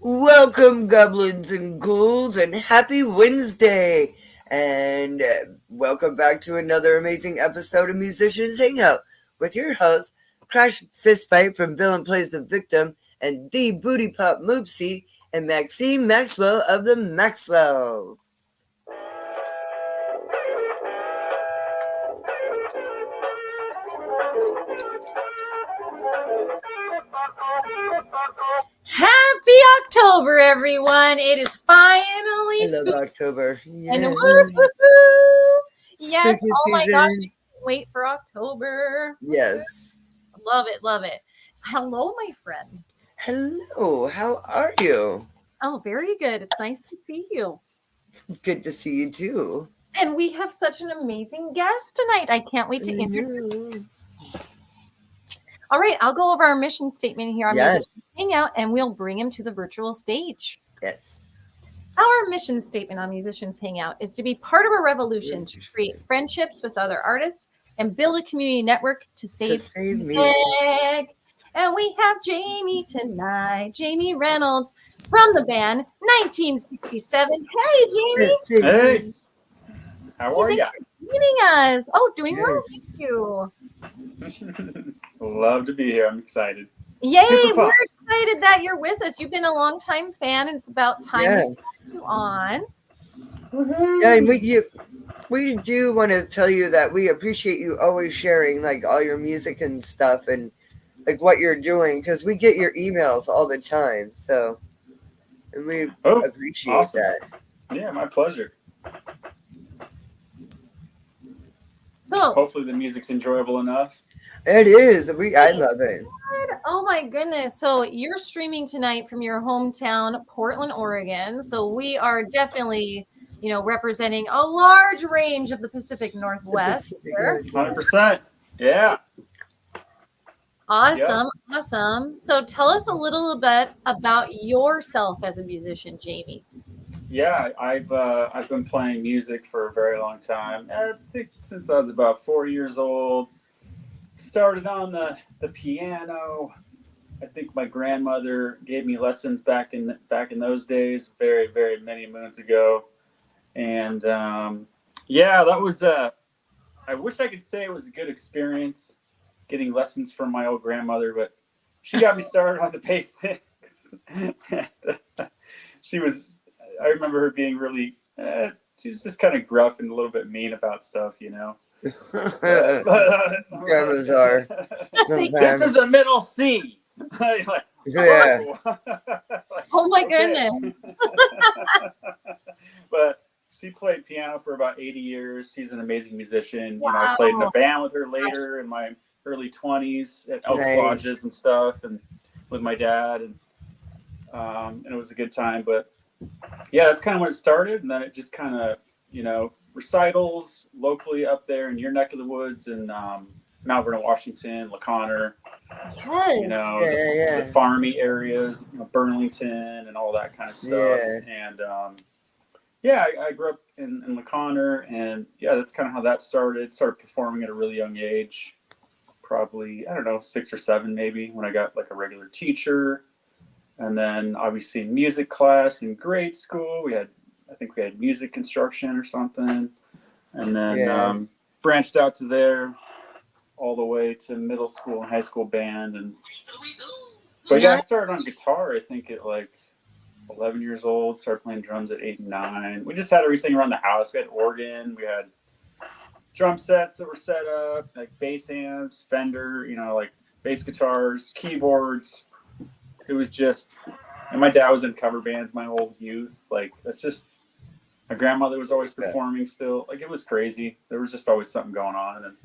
Welcome, goblins and ghouls, and happy Wednesday! And welcome back to another amazing episode of Musicians Hangout with your host, Crash Fistfight from Villain Plays the Victim, and the Booty Pop Moopsie, and Maxine Maxwell of the Maxwells. Happy October, everyone! It is finally I love October. and Yes. woo-hoo-hoo! Yes, Spooky oh my season. gosh, I can't wait for October. Yes. Love it, love it. Hello, my friend. Hello, how are you? Oh, very good. It's nice to see you. Good to see you too. And we have such an amazing guest tonight. I can't wait to introduce. All right, I'll go over our mission statement here on Musicians Hangout, and we'll bring him to the virtual stage. Yes. Our mission statement on Musicians Hangout is to be part of a revolution to create friendships with other artists and build a community network to save music. And we have Jayme tonight, Jayme Renolds from the band 1967. Hey, Jayme. Hey, how are you? Thanks for meeting us. Oh, doing well, thank you. Love to be here. I'm excited. Yay, we're excited that you're with us. You've been a long-time fan, and it's about time to have you on. Yeah, and we do want to tell you that we appreciate you always sharing like all your music and stuff and like what you're doing, because we get your emails all the time. So, and we appreciate that. Yeah, my pleasure. So hopefully the music's enjoyable enough. It is. I love it. Oh my goodness. So you're streaming tonight from your hometown, Portland, Oregon. So we are definitely, representing a large range of the Pacific Northwest. 100%. Yeah. Awesome. Yep. Awesome. So tell us a little bit about yourself as a musician, Jayme. Yeah, I've been playing music for a very long time. I think since I was about 4 years old. Started on the piano. I think my grandmother gave me lessons back in those days, very, very many moons ago. And that was I wish I could say it was a good experience getting lessons from my old grandmother, but she got me started on the basics. I remember her being really, she was just kind of gruff and a little bit mean about stuff, Grandmas are. This is a middle C. Yeah. Oh my goodness. But she played piano for about 80 years. She's an amazing musician. Wow. I played in a band with her later in my early 20s at Elks Lodges and stuff, and with my dad, and it was a good time. But yeah, that's kind of when it started, and then it just kind of, recitals locally up there in your neck of the woods in Mount Vernon, Washington, LaConner. Yes. The farmy areas, Burlington and all that kind of stuff. Yeah. And I grew up in LaConner, and that's kind of how that started. Started performing at a really young age, probably, 6 or 7 maybe, when I got like a regular teacher. And then obviously music class in grade school, I think we had music instruction or something. And then branched out to there all the way to middle school and high school band. But I started on guitar, I think at like 11 years old, started playing drums at 8 and 9. We just had everything around the house. We had organ, we had drum sets that were set up, like bass amps, Fender, like bass guitars, keyboards. It was just, and my dad was in cover bands my whole youth. Like, that's just, my grandmother was always performing still. Like, it was crazy. There was just always something going on, and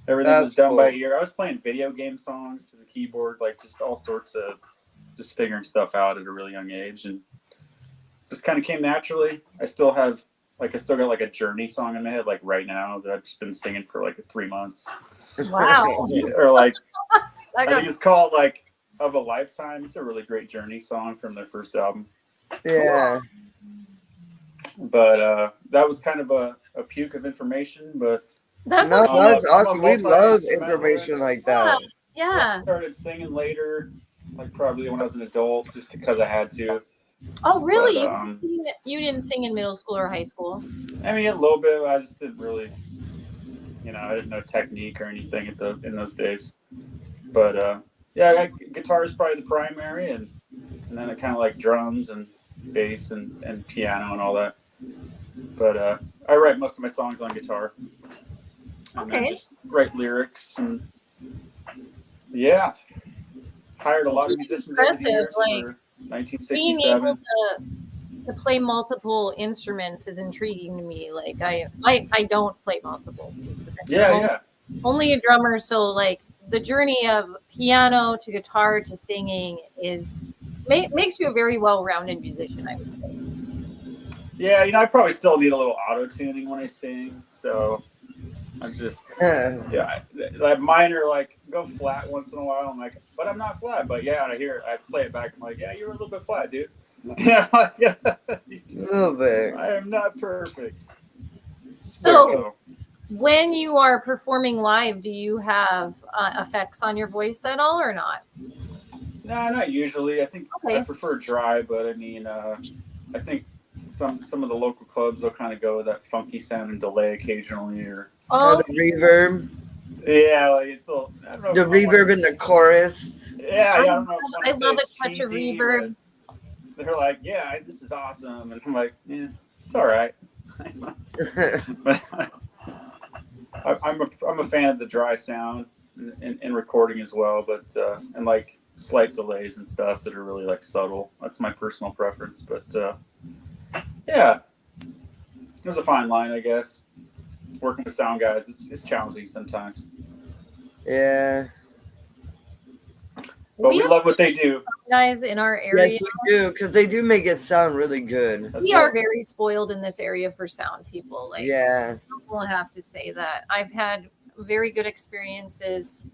everything was done by ear. I was playing video game songs to the keyboard, like just all sorts of, just figuring stuff out at a really young age, and just kind of came naturally. I still got like a Journey song in my head, like right now, that I've just been singing for like 3 months. Wow. Or like, I think it's called like Of a Lifetime. It's a really great Journey song from their first album. Yeah. But that was kind of a puke of information, but that's awesome. We love information like that. Yeah. I started singing later. like probably when I was an adult, just because I had to. Oh, really? But, You didn't sing in middle school or high school? I mean, a little bit. I just didn't really, I didn't know technique or anything in those days. But yeah, guitar is probably the primary, and then it kind of like drums and bass and piano and all that. But I write most of my songs on guitar, and then just write lyrics and yeah, hired a lot of musicians over the years for being able 1967. to play multiple instruments is intriguing to me. Like I don't play multiple instruments. Yeah. Only a drummer. So like the journey of piano to guitar to singing makes you a very well-rounded musician, I would say. Yeah, I probably still need a little auto tuning when I sing, so I'm just like minor, like go flat once in a while. I'm like, but I'm not flat. But yeah, I play it back. I'm like, yeah, you're a little bit flat, dude. Yeah, a little bit. I am not perfect. So when you are performing live, do you have effects on your voice at all or not? No, not usually. I think I prefer dry, but I mean, I think some of the local clubs will kind of go with that funky sound and delay occasionally, or the reverb. Yeah, like it's still, I don't know. The reverb in the chorus. Yeah, I don't know. I love a touch of reverb. They're like, yeah, this is awesome, and I'm like, yeah, it's all right. I'm a fan of the dry sound in recording as well, but and like slight delays and stuff that are really like subtle. That's my personal preference, but yeah, there's a fine line, I guess. Working with sound guys, it's challenging sometimes. Yeah. But we love what they do. Guys in our area. Yes, we do, because they do make it sound really good. We are very spoiled in this area for sound people. Like, yeah. We'll have to say that. I've had very good experiences.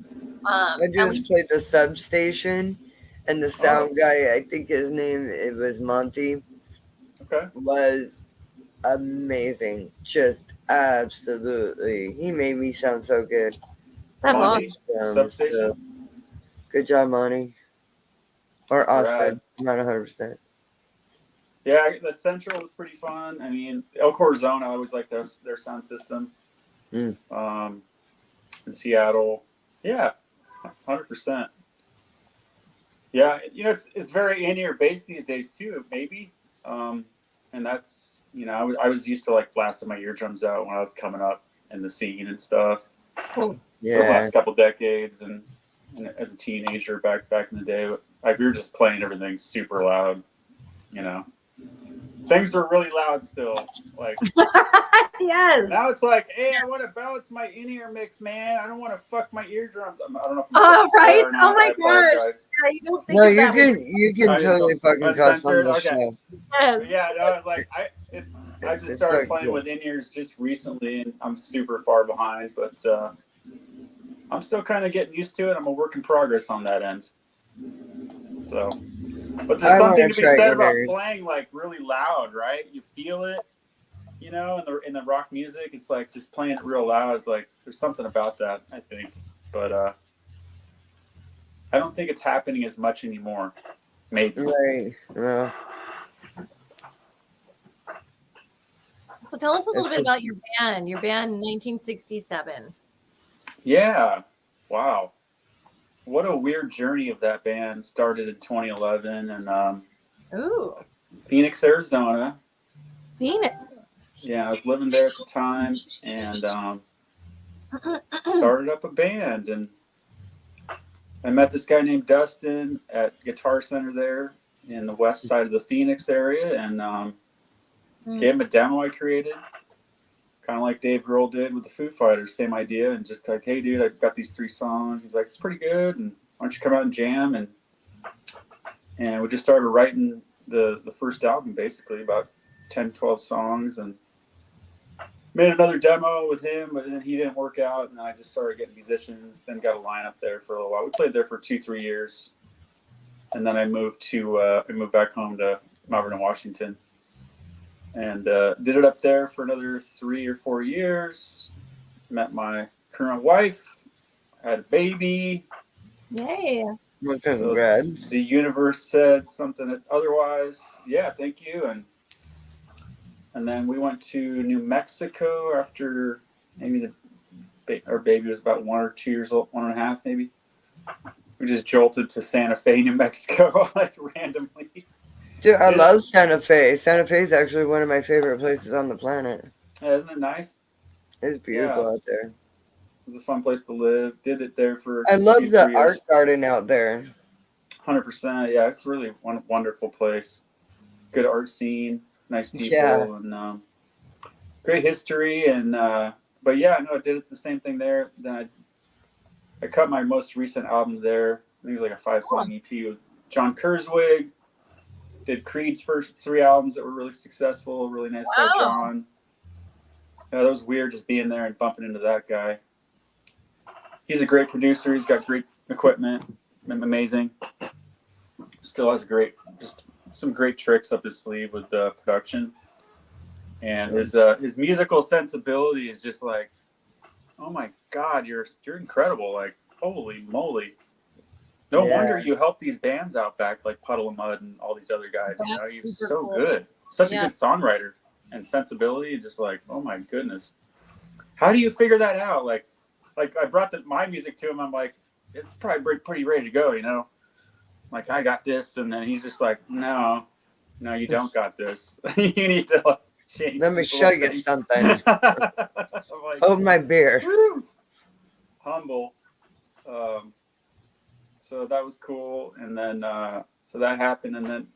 I just played the substation, and the sound guy, I think his name, it was Monty. Okay. Was amazing. Just absolutely. He made me sound so good. That's awesome. Substation. So, good job, Monty. Or Austin. Not 100%. Yeah, the Central was pretty fun. I mean, El Corazon, I always liked their sound system. In Seattle. Yeah, 100%. Yeah, it's very in-ear bass these days too, maybe. And that's, I was used to like blasting my eardrums out when I was coming up in the scene and stuff. Cool. Yeah. For the last couple decades and as a teenager back in the day, like we were just playing everything super loud, Things were really loud still. Like yes. Now it's like, hey, I want to balance my in-ear mix, man. I don't want to fuck my eardrums. I don't know if I'm right. Oh my gosh. Yeah, you don't think you can totally fucking cuss on the show. Yes. Yeah, no, it's like I just started playing with in-ears just recently, and I'm super far behind, but I'm still kind of getting used to it. I'm a work in progress on that end. So, but there's something to be said about playing like really loud, right? You feel it, in the rock music. It's like just playing it real loud. It's like there's something about that, I think. But I don't think it's happening as much anymore. Maybe. Right. Well. So tell us a little bit about your band. Your band in 1967. Yeah. Wow. What a weird journey of that band. Started in 2011 and Phoenix, Arizona. Phoenix. Yeah, I was living there at the time and started up a band, and I met this guy named Dustin at Guitar Center there in the west side of the Phoenix area, and gave him a demo I created, kind of like Dave Grohl did with the Foo Fighters, same idea, and just like, hey dude, I've got these 3 songs. He's like, it's pretty good, and why don't you come out and jam? And we just started writing the first album, basically about 10, 12 songs, and made another demo with him, but then he didn't work out, and I just started getting musicians, then got a lineup there for a little while. We played there for 2-3 years, and then I moved back home to Mount Vernon, Washington, and did it up there for another 3 or 4 years. Met my current wife, had a baby. Yay! Well, So congrats. the universe said something otherwise. Yeah, thank you. And then we went to New Mexico after maybe our baby was about 1 or 2 years old, 1.5 maybe. We just jolted to Santa Fe, New Mexico, like randomly. Dude, I love Santa Fe. Santa Fe is actually one of my favorite places on the planet. Yeah, isn't it nice? It's beautiful out there. It was a fun place to live. Did it there for I love 2, the 3 years. art garden out there. 100%. Yeah, it's really one wonderful place. Good art scene, nice people, Yeah. and great history. And but yeah, no, I did the same thing there. Then I cut my most recent album there. I think it was like a 5-song EP with John Kurzweg. Did Creed's first 3 albums that were really successful. Really nice guy, John. Yeah, that was weird just being there and bumping into that guy. He's a great producer. He's got great equipment. Amazing. Still has just some great tricks up his sleeve with the production. And his musical sensibility is just like, oh my God, you're incredible. Like, holy moly. No wonder you help these bands out back like Puddle of Mud and all these other guys. You're so good. Such a good songwriter and sensibility. Just like, oh my goodness. How do you figure that out? Like I brought my music to him. I'm like, it's probably pretty ready to go, Like, I got this. And then he's just like, no, you don't got this. You need to like, change. Let me show you something. Like, hold my beer. Woo! Humble. So that was cool. And then, so that happened. And then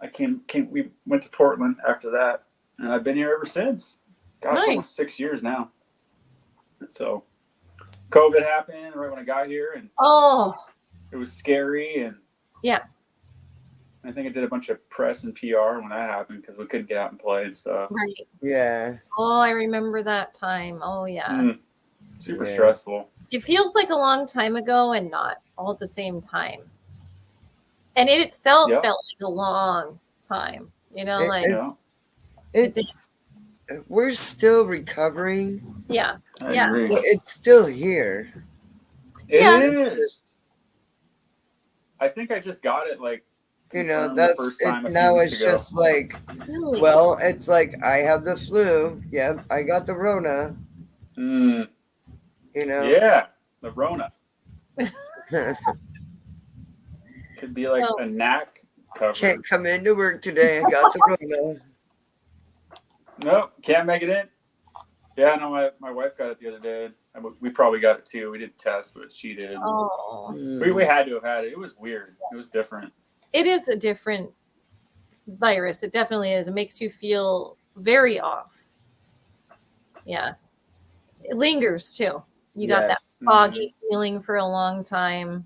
we went to Portland after that. And I've been here ever since. Gosh, almost 6 years now. So COVID happened right when I got here. And it was scary. And I think I did a bunch of press and PR when that happened because we couldn't get out and play and stuff. Right. Yeah. Oh, I remember that time. Oh, yeah. Super stressful. It feels like a long time ago and not all at the same time. And it itself felt like a long time. We're still recovering. Yeah. I agree. It's still here. It is. I think I just got it like that's first time it. Now it's just like, really? Well, it's like I have the flu. Yep, I got the Rona. Yeah, the Rona. Could be like a knack cover. Can't come into work today. I got the Rona. Nope, can't make it in. Yeah, no, my wife got it the other day. We probably got it too. We didn't test, but she did. Oh. We had to have had it. It was weird. It was different. It is a different virus. It definitely is. It makes you feel very off. Yeah. It lingers too. You got that foggy feeling for a long time.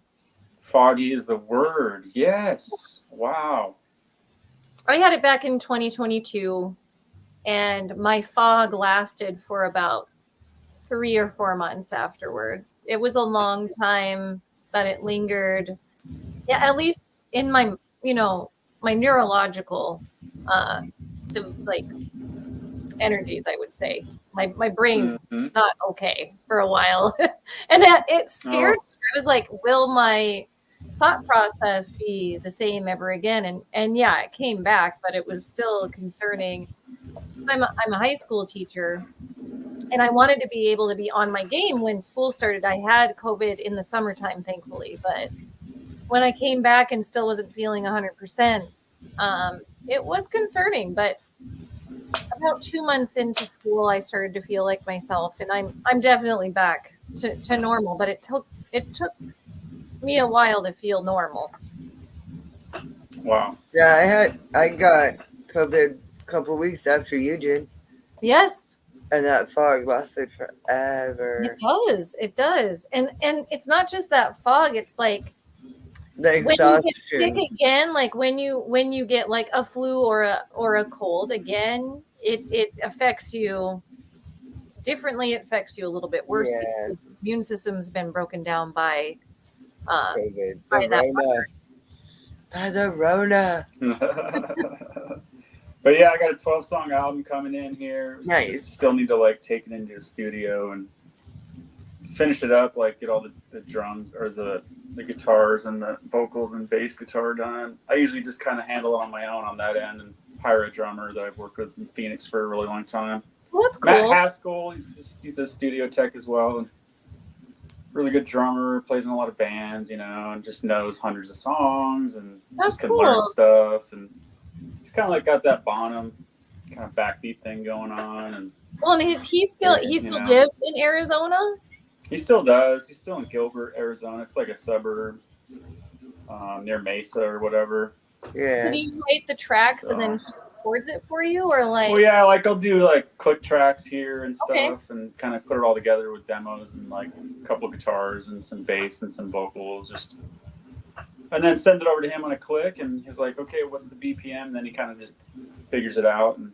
Foggy is the word. Yes. Wow. I had it back in 2022, and my fog lasted for about 3 or 4 months afterward. It was a long time that it lingered. Yeah, at least in my, my neurological, energies, I would say. My brain was not okay for a while. And it scared me. I was like, will my thought process be the same ever again? And yeah, it came back, but it was still concerning. I'm a high school teacher, and I wanted to be able to be on my game when school started. I had COVID in the summertime, thankfully, but when I came back and still wasn't feeling 100%, it was concerning. But about 2 months into school, I started to feel like myself, and I'm definitely back to normal. But it took me a while to feel normal. Wow. Yeah, I got COVID a couple of weeks after you did. Yes. And that fog lasted forever. It does. And it's not just that fog. It's like the exhaustion. When you get sick again, like when you get like a flu or a cold again, it affects you differently. It affects you a little bit worse because the immune system's been broken down by COVID. By the Rona. But yeah, I got a 12-song album coming in here. Nice. Still need to like take it into the studio and finish it up, like get all the drums or the guitars and the vocals and bass guitar done. I usually just kind of handle it on my own on that end and hire a drummer that I've worked with in Phoenix for a really long time. Well, that's Matt cool. Haskell, he's a studio tech as well, and really good drummer, plays in a lot of bands, and just knows hundreds of songs and That's just can cool. learn stuff. And he's kind of like got that Bonham kind of backbeat thing going on. And well, and he still lives in Arizona. He still does. He's still in Gilbert, Arizona. It's like a suburb near Mesa or whatever. Yeah. So do you write the tracks and then he records it for you, or like? Well, yeah, like I'll do like click tracks here and stuff, and kind of put it all together with demos and like a couple of guitars and some bass and some vocals, and then send it over to him on a click, and he's like, okay, what's the BPM? And then he kind of just figures it out and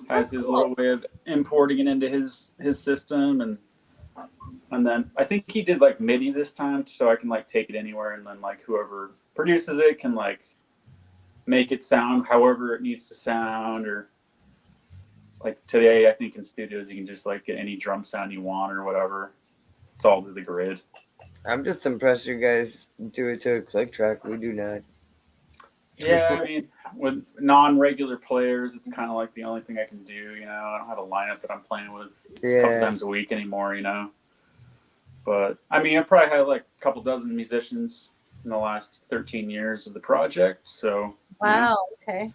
has his little way of importing it into his system, and then I think he did like MIDI this time, so I can like take it anywhere, and then like whoever produces it can like make it sound however it needs to sound. Or like today, I think in studios you can just like get any drum sound you want or whatever. It's all to the grid. I'm just impressed you guys do it to a click track. We do not. Yeah, I mean, with non-regular players, it's kind of like the only thing I can do. I don't have a lineup that I'm playing with a couple times a week anymore. But I mean, I probably had like a couple dozen musicians in the last 13 years of the project. So wow, okay,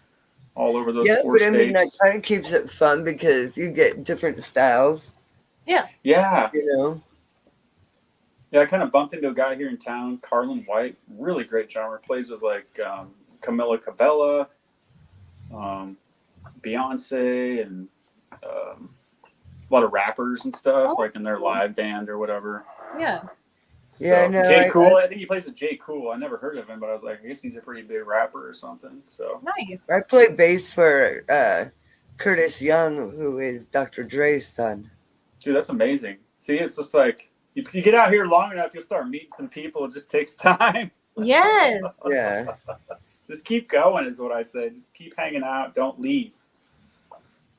all over those 4 but states. I mean, that kind of keeps it fun because you get different styles. Yeah. Yeah. Yeah, I kind of bumped into a guy here in town, Carlin White, really great drummer, plays with like Camila Cabella, Beyonce, and a lot of rappers and stuff, like in their live band or whatever. Yeah. So, yeah, no. J. Cool, I think he plays with J. Cool. I never heard of him, but I was like, I guess he's a pretty big rapper or something. So nice. I play bass for Curtis Young, who is Dr. Dre's son. Dude, that's amazing. See, it's just like you get out here long enough, you'll start meeting some people. It just takes time. Yes. Yeah. Just keep going is what I say. Just keep hanging out. Don't leave.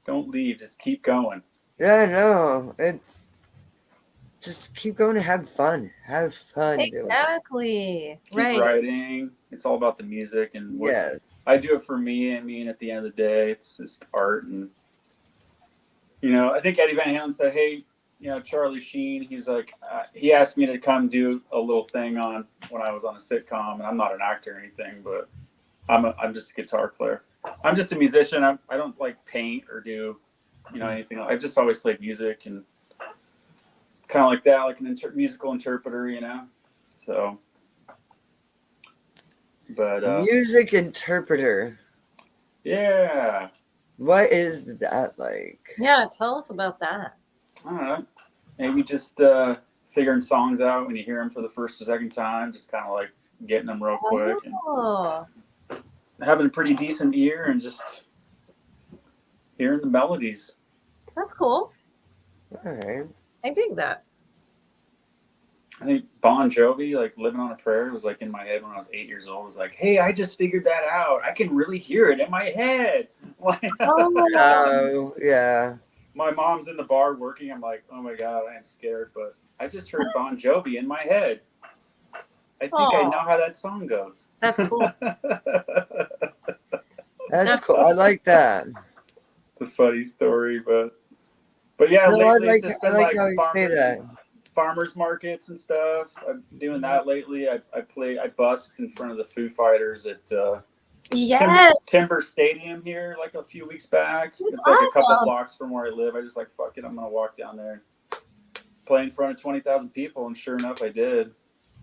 Don't leave. Just keep going. Yeah, no. It's just keep going and have fun. Have fun. Exactly. Keep writing. It's all about the music and what I do it for me. I mean, at the end of the day, it's just art. And I think Eddie Van Halen said, "Hey, Charlie Sheen." He's like, he asked me to come do a little thing when I was on a sitcom, and I'm not an actor or anything, but I'm just a guitar player. I'm just a musician. I don't like paint or do anything. I've just always played music and kind of like that, like an musical interpreter, So, but music interpreter. Yeah. What is that like? Yeah, tell us about that. I don't know. Maybe just figuring songs out when you hear them for the first or second time, just kind of like getting them real quick and having a pretty decent ear and just hearing the melodies. That's cool. All right. I dig that. I think Bon Jovi, like Living on a Prayer, was like in my head when I was 8 years old. It was like, hey, I just figured that out. I can really hear it in my head. Oh, yeah. My mom's in the bar working. I'm like, oh my God, I am scared. But I just heard Bon Jovi in my head. I think I know how that song goes. That's cool. That's cool. I like that. It's a funny story, but yeah, lately it's just been like farmers markets and stuff. I'm doing that lately. I busked in front of the Foo Fighters at Timber Stadium here like a few weeks back. It's like a couple blocks from where I live. I just like, fuck it, I'm gonna walk down there and play in front of 20,000 people, and sure enough I did.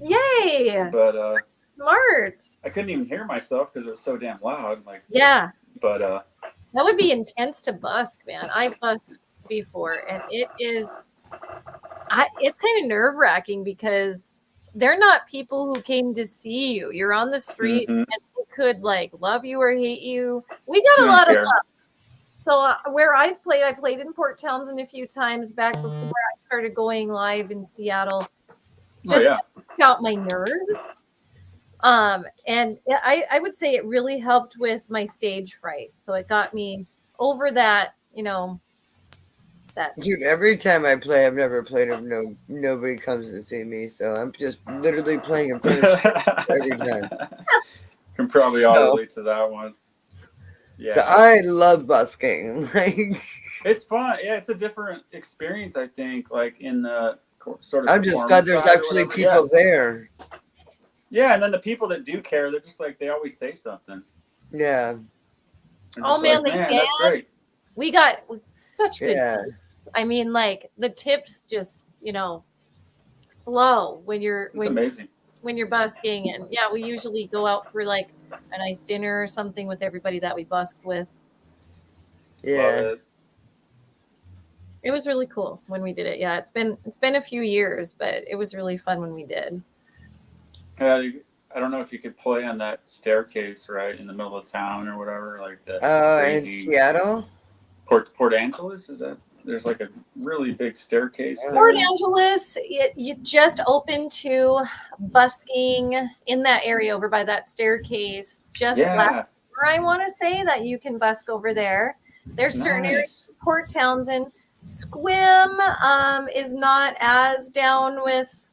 Yay! But smart. I couldn't even hear myself because it was so damn loud. Like, yeah. But that would be intense to busk, man. I busked before, and it's kind of nerve-wracking because they're not people who came to see you. You're on the street and they could like love you or hate you. We got a lot of love. So where I played in Port Townsend a few times back before I started going live in Seattle, just to take out my nerves. And I would say it really helped with my stage fright. So it got me over that, Dude, every time I play, I've never played if nobody comes to see me, so I'm just literally playing in front of every time. Can probably all relate to that one. Yeah. So I love busking. Like, it's fun. Yeah, it's a different experience, I think, like in the sort of I'm just glad there's actually people there. Yeah, and then the people that do care, they're just like, they always say something. Yeah. Oh man, like, they that's great. We got such good tips. I mean, like the tips just, flow when you're amazing. When you're busking. And yeah, we usually go out for like a nice dinner or something with everybody that we busk with. Yeah. It was really cool when we did it. Yeah, it's been a few years, but it was really fun when we did. Yeah, I don't know if you could play on that staircase right in the middle of town or whatever, like that. In Seattle? Port Angeles, is that? There's like a really big staircase there. Port Angeles, you just opened to busking in that area over by that staircase. Just last year, I want to say that you can busk over there. There's certain areas, Port Townsend. Squim is not as down with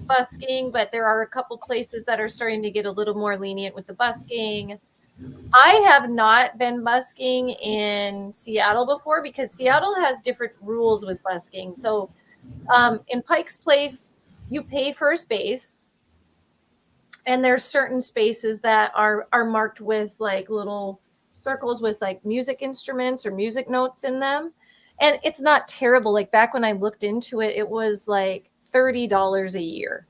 busking, but there are a couple places that are starting to get a little more lenient with the busking. I have not been busking in Seattle before because Seattle has different rules with busking. So in Pike's Place, you pay for a space, and there's certain spaces that are marked with like little circles with like music instruments or music notes in them. And it's not terrible. Like back when I looked into it, it was like $30 a year.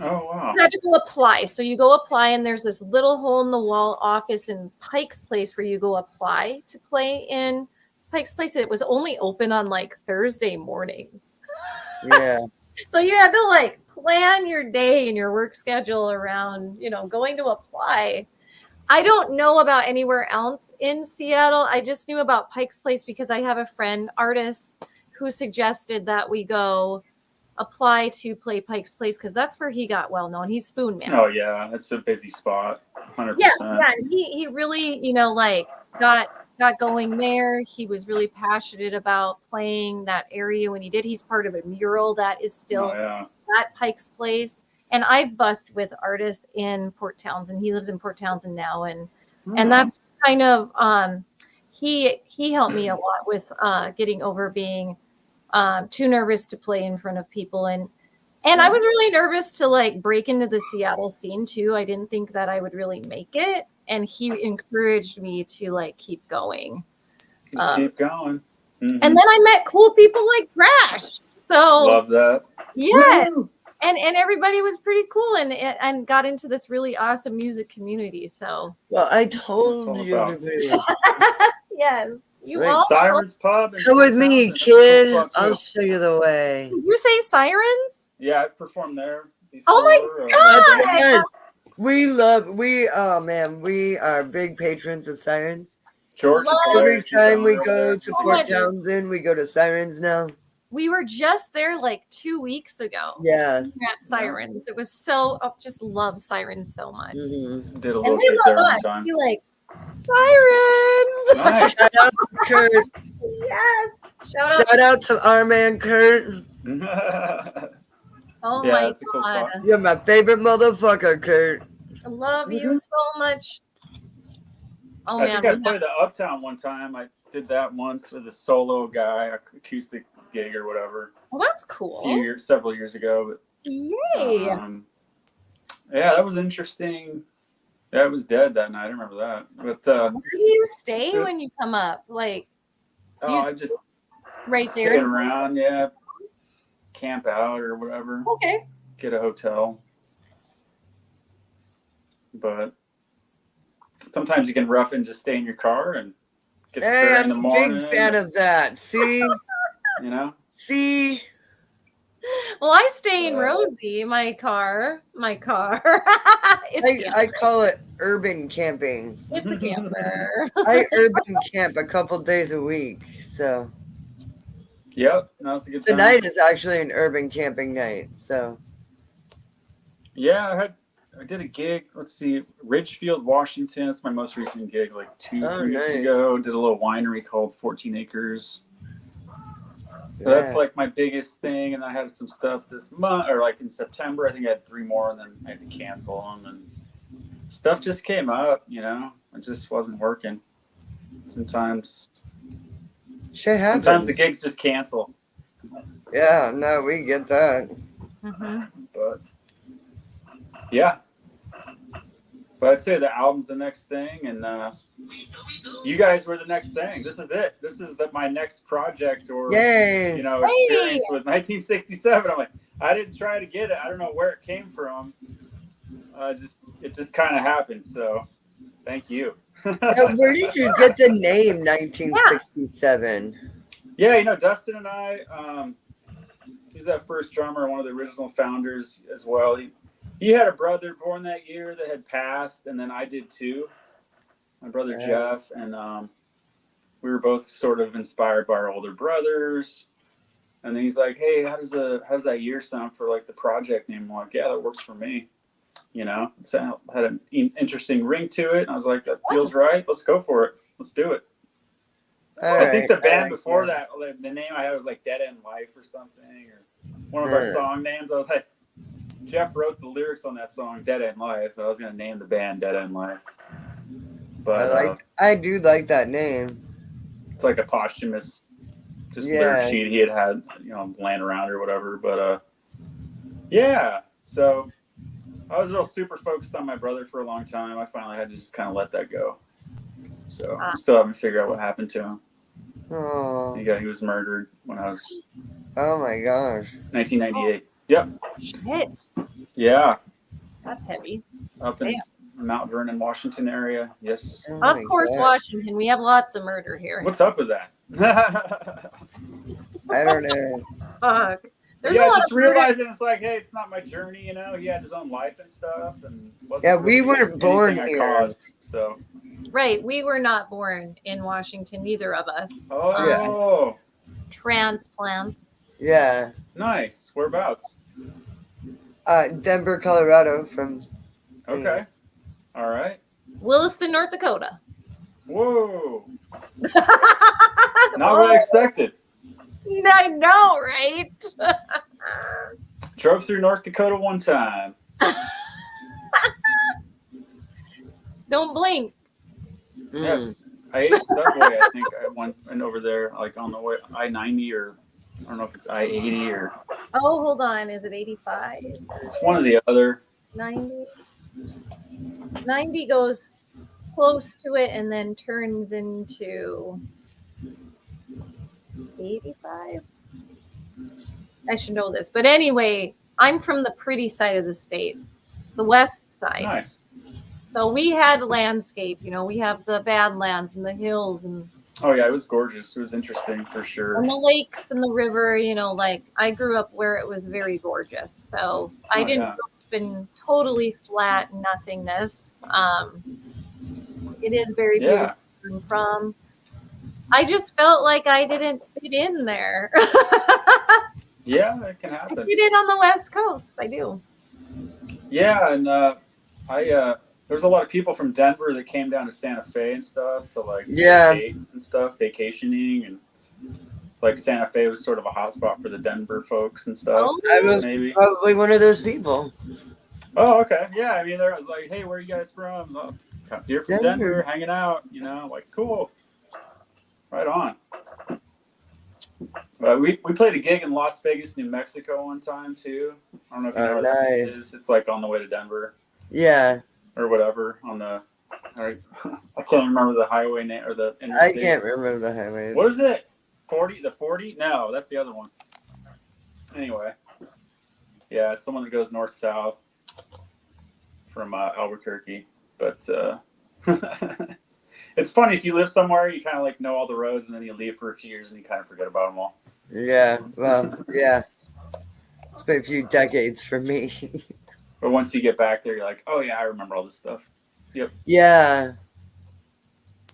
Oh, wow. You had to go apply. So you go apply, and there's this little hole in the wall office in Pike's Place where you go apply to play in Pike's Place. It was only open on like Thursday mornings. Yeah. So you had to like plan your day and your work schedule around, going to apply. I don't know about anywhere else in Seattle. I just knew about Pike's Place because I have a friend, artist, who suggested that we go apply to play Pike's Place because that's where he got well known. He's Spoon Man. Oh yeah, it's a busy spot. 100%. Yeah. He really, got going there. He was really passionate about playing that area when he did. He's part of a mural that is still at Pike's Place. And I've busked with artists in Port Townsend. He lives in Port Townsend now, and that's kind of he helped me a lot with getting over being too nervous to play in front of people, and I was really nervous to like break into the Seattle scene too. I didn't think that I would really make it, and he encouraged me to like keep going. Just keep going. Mm-hmm. And then I met cool people like Crash. So love that. Yes. Woo! And everybody was pretty cool and got into this really awesome music community. So I told you. Yes, you all. Sirens Pub. Come with me, kid. I'll show you the way. You say Sirens? Yeah, I've performed there before. Oh my god! We are big patrons of Sirens. George, every time we go to Port Townsend, we go to Sirens now. We were just there like 2 weeks ago. Yeah. At Sirens. It was so, just love Sirens so much. Mm-hmm. Did a little and bit they there love one us. time. Be like, Sirens! Nice. Shout out to Kurt. Yes. Shout out to our man Kurt. Oh my god. You're my favorite motherfucker, Kurt. I love you so much. Oh I think I played the Uptown one time. I did that once with a solo guy, acoustic gig or whatever. Well, that's cool. Several years ago. But, yay! Yeah, that was interesting. Yeah, it was dead that night. I remember that. But where do you stay when you come up? Like, I just right there stay around. Yeah, camp out or whatever. Okay. Get a hotel. But sometimes you can rough and just stay in your car and get there in the morning. Big fan of that. See, See. Well, I stay in Rosie, my car. I call it urban camping. It's a camper. I urban camp a couple days a week, so. Yep, that's a good time. Tonight is actually an urban camping night, so. Yeah, I did a gig. Let's see, Ridgefield, Washington. It's my most recent gig, like 2 3 weeks ago. Did a little winery called 14 Acres. So that's like my biggest thing. And I have some stuff this month, or like in September, I think I had 3 more, and then I had to cancel them. And stuff just came up, you know, it just wasn't working. Sometimes the gigs just cancel. Yeah, no, we get that. But yeah, but I'd say the album's the next thing, and you guys were the next thing. This is it. This is my next project, or Yay. You know, experience with 1967. I'm like, I didn't try to get it. I don't know where it came from. It just kind of happened. So, thank you. Where did you get the name 1967? Yeah, you know, Dustin and I. He's that first drummer, one of the original founders as well. He had a brother born that year that had passed, and then I did too. My brother Jeff, and we were both sort of inspired by our older brothers. And then he's like, "Hey, how does that year sound for like the project name?" I'm like, "Yeah, that works for me." You know, it had an interesting ring to it. And I was like, "That feels right. Let's go for it. Let's do it." I think the band before that, the name I had was like Dead End Life or something, or one of our song names. I was like, Jeff wrote the lyrics on that song, Dead End Life. I was going to name the band Dead End Life. But I do like that name. It's like a posthumous lyric sheet he had, you know, laying around or whatever. But yeah, so I was real super focused on my brother for a long time. I finally had to just kind of let that go. So I still haven't figured out what happened to him. Oh. He was murdered when I was. Oh my gosh. 1998. Yep. Shit. Yeah. That's heavy. Up in Mount Vernon, Washington area. Yes. Oh, of course, Washington. We have lots of murder here. What's up with that? I don't know. Fuck. There's a lot just of realizing it's like, hey, it's not my journey, you know. He had his own life and stuff, and we weren't born here. Caused, so. Right, we were not born in Washington, neither of us. Oh. Transplants. Yeah. Nice. Whereabouts? Denver, Colorado. Okay. All right. Williston, North Dakota. Whoa. Not what I expected. I know, right? Drove through North Dakota one time. Don't blink. Yes. I ate Subway, I think. I went over there like on the way I-90, or I don't know if it's I-80 or. Oh, hold on. Is it 85? It's one or the other. 90. 90 goes close to it and then turns into 85. I should know this. But anyway, I'm from the pretty side of the state, the west side. Nice. So we had landscape, you know, we have the Badlands and the hills and. Oh yeah, it was gorgeous. It was interesting for sure. And the lakes and the river, you know, like I grew up where it was very gorgeous. So I didn't grow up in totally flat nothingness. It is very beautiful from. I just felt like I didn't fit in there. Yeah, that can happen. I fit in on the West Coast. I do. Yeah, and there was a lot of people from Denver that came down to Santa Fe and stuff to like vacate and stuff, vacationing, and like Santa Fe was sort of a hotspot for the Denver folks and stuff. Oh, I was probably one of those people. Oh, okay. Yeah, I mean, there was like, hey, where are you guys from? Oh, here from Denver, hanging out, you know, like, cool. Right on. We played a gig in Las Vegas, New Mexico one time, too. I don't know if you know where that is. It's like on the way to Denver. Yeah. Or whatever on the. I can't remember the highway name or the interstate. I can't remember the highway. What is it? 40? The 40? No, that's the other one. Anyway. Yeah, it's the one that goes north-south from Albuquerque. But it's funny, if you live somewhere, you kind of like know all the roads, and then you leave for a few years and you kind of forget about them all. Yeah, well, yeah. It's been a few decades for me. But once you get back there, you're like, oh yeah, I remember all this stuff. Yep. Yeah.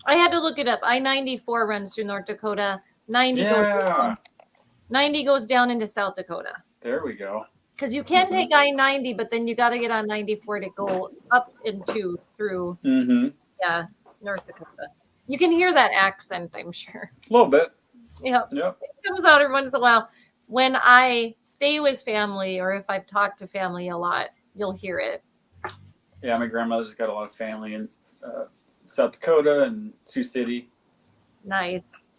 I had to look it up. I-94 runs through North Dakota. 90 goes down into South Dakota. There we go. Because you can take I-90, but then you got to get on 94 to go up into through North Dakota. You can hear that accent, I'm sure. A little bit. Yep. Yep. It comes out every once in a while. When I stay with family or if I've talked to family a lot, you'll hear it. Yeah, my grandmother's got a lot of family in South Dakota and Sioux City. Nice.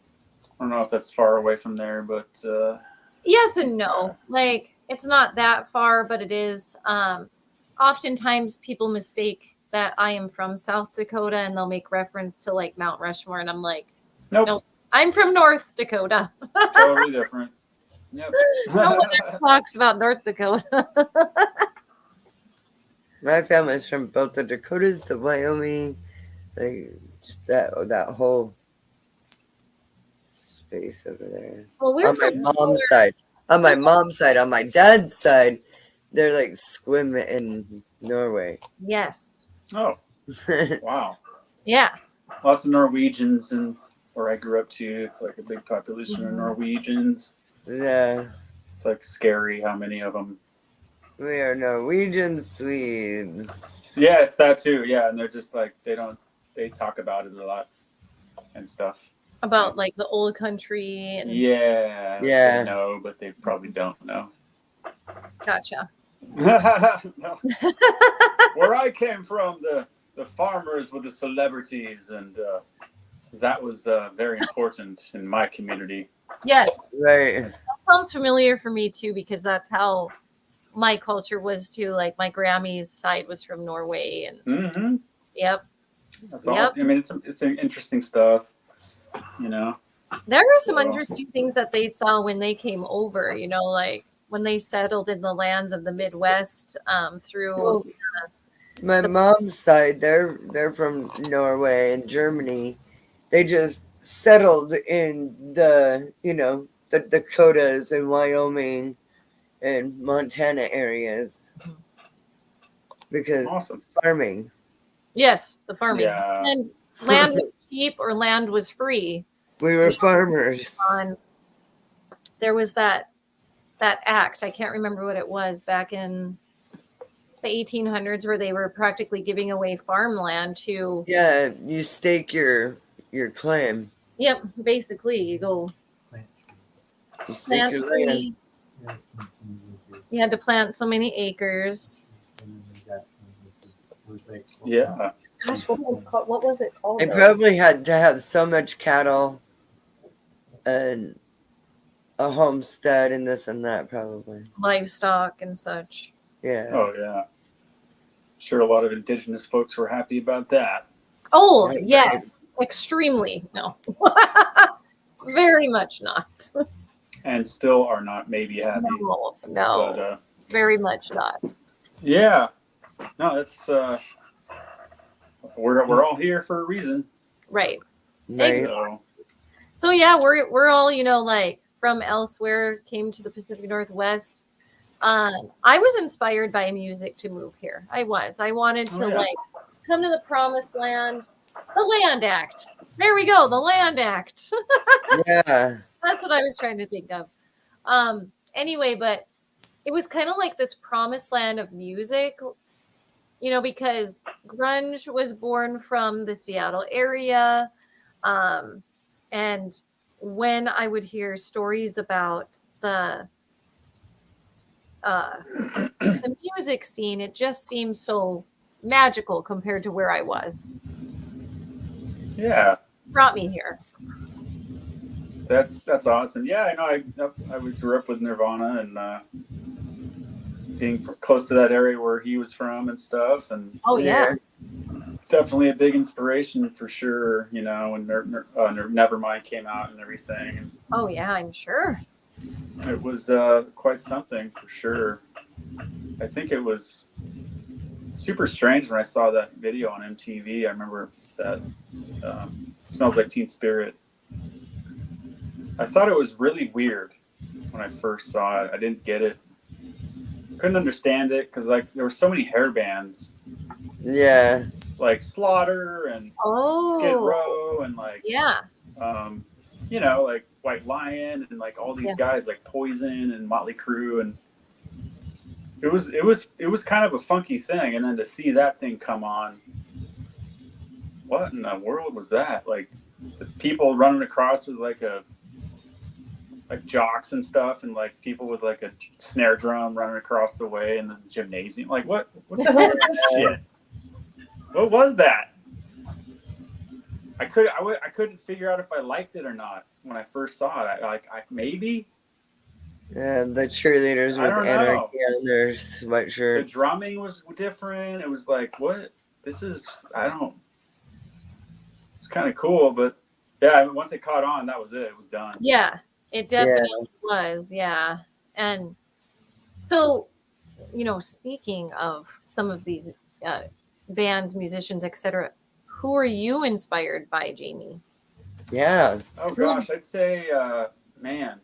I don't know if that's far away from there, but yes and no. Like it's not that far, but it is. Oftentimes people mistake that I am from South Dakota and they'll make reference to like Mount Rushmore, and I'm like, nope, I'm from North Dakota. Totally different. Yep. No one ever talks about North Dakota. My family's from both the Dakotas, the Wyoming, like just that whole space over there. Well, we're On my from mom's side. On my mom's side. On my dad's side, they're like Squim in Norway. Yes. Oh, wow. Yeah. Lots of Norwegians and where I grew up too. It's like a big population of Norwegians. Yeah. It's like scary how many of them. We are Norwegian Swedes. Yes, that too. Yeah, and they're just like they talk about it a lot and stuff. About like the old country and yeah. They know, but they probably don't know. Gotcha. No. Where I came from, the farmers were the celebrities, and that was very important in my community. Yes. Right. That sounds familiar for me too, because that's how my culture was too. Like my Grammy's side was from Norway, and yep. That's awesome. I mean, it's interesting stuff, you know. There were some interesting things that they saw when they came over, you know, like when they settled in the lands of the Midwest through my mom's side, they're from Norway and Germany. They just settled in the Dakotas and Wyoming and Montana areas because farming. Yes, the farming. Yeah. And land was cheap or land was free. We were farmers. There was that act, I can't remember what it was, back in the 1800s where they were practically giving away farmland to. Yeah, you stake your claim. Yep, basically you go you stake your land. You had to plant so many acres. Yeah. Gosh, what was it called? They probably had to have so much cattle and a homestead and this and that, probably. Livestock and such. Yeah. Oh, yeah. Sure, a lot of indigenous folks were happy about that. Oh, right, yes. Right. Extremely. No. Very much not. And still are not maybe happy. No. But, very much not. Yeah. No, it's we're all here for a reason. Right. Exactly. So yeah, we're all, you know, like from elsewhere, came to the Pacific Northwest. I was inspired by music to move here. I wanted to like come to the promised land. The Land Act. There we go. The Land Act. Yeah. That's what I was trying to think of. Anyway, but it was kind of like this promised land of music, you know, because grunge was born from the Seattle area. And when I would hear stories about the music scene, it just seemed so magical compared to where I was. Yeah. Brought me here. That's awesome. Yeah, I know. I grew up with Nirvana and being close to that area where he was from and stuff. And definitely a big inspiration for sure. You know, when Nevermind came out and everything. Oh yeah, I'm sure. It was quite something for sure. I think it was super strange when I saw that video on MTV. I remember that Smells Like Teen Spirit. I thought it was really weird when I first saw it. I didn't get it. Couldn't understand it because like there were so many hair bands. Yeah. Like Slaughter and Skid Row and like you know, like White Lion and like all these guys like Poison and Motley Crue, and it was kind of a funky thing. And then to see that thing come on, what in the world was that? Like the people running across with like a like jocks and stuff, and like people with like a snare drum running across the way in the gymnasium. Like what the hell is this shit? What was that? I couldn't figure out if I liked it or not when I first saw it. I maybe. And the cheerleaders with anarchy on their sweatshirts. The drumming was different. It was like, what? This is, it's kind of cool, but yeah, once it caught on, that was it. It was done. Yeah, it definitely was. Yeah. And so, speaking of some of these bands, musicians, etc., who are you inspired by, Jayme? Yeah. Oh gosh, I'd say, man,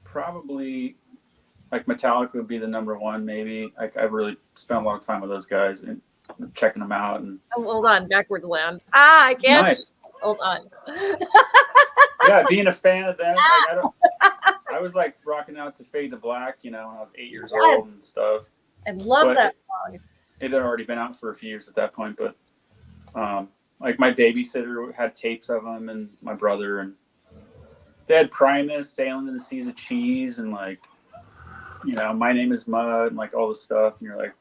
probably like Metallica would be the number one, maybe. Like I really spent a lot of time with those guys and checking them out. And hold on, backwards land. I can't. Nice. Hold on. Yeah, being a fan of them, I was like rocking out to Fade to Black, when I was 8 years old and stuff. I love that song. It had already been out for a few years at that point, but like my babysitter had tapes of them, and my brother, and they had Primus, Sailing in the Seas of Cheese, and like, My Name is Mud, and like all this stuff. And you're like,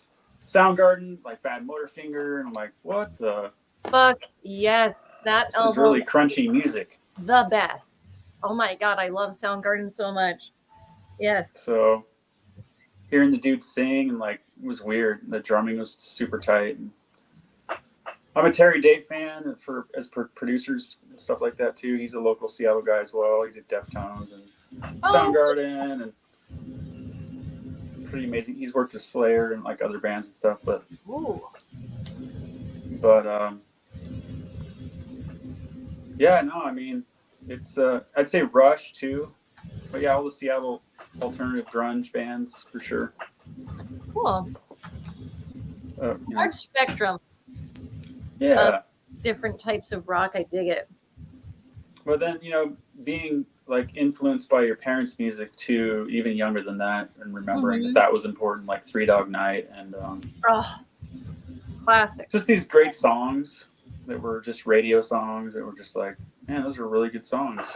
Soundgarden, like Bad Motorfinger, and I'm like, what the fuck? Yes, that album is really crunchy music. The best. Oh my god, I love Soundgarden so much. Yes. So hearing the dude sing, and like, it was weird. The drumming was super tight. And I'm a Terry Date fan as producers and stuff like that too. He's a local Seattle guy as well. He did Deftones and Soundgarden and pretty amazing. He's worked with Slayer and like other bands and stuff, but yeah, no, I mean, it's I'd say Rush too, but yeah, all the Seattle alternative grunge bands for sure. Cool. Large spectrum. Yeah. Different types of rock. I dig it. But then, being like influenced by your parents' music too, even younger than that, and remembering that was important, like Three Dog Night and classic. Just these great songs that were just radio songs that were just like, man, those were really good songs.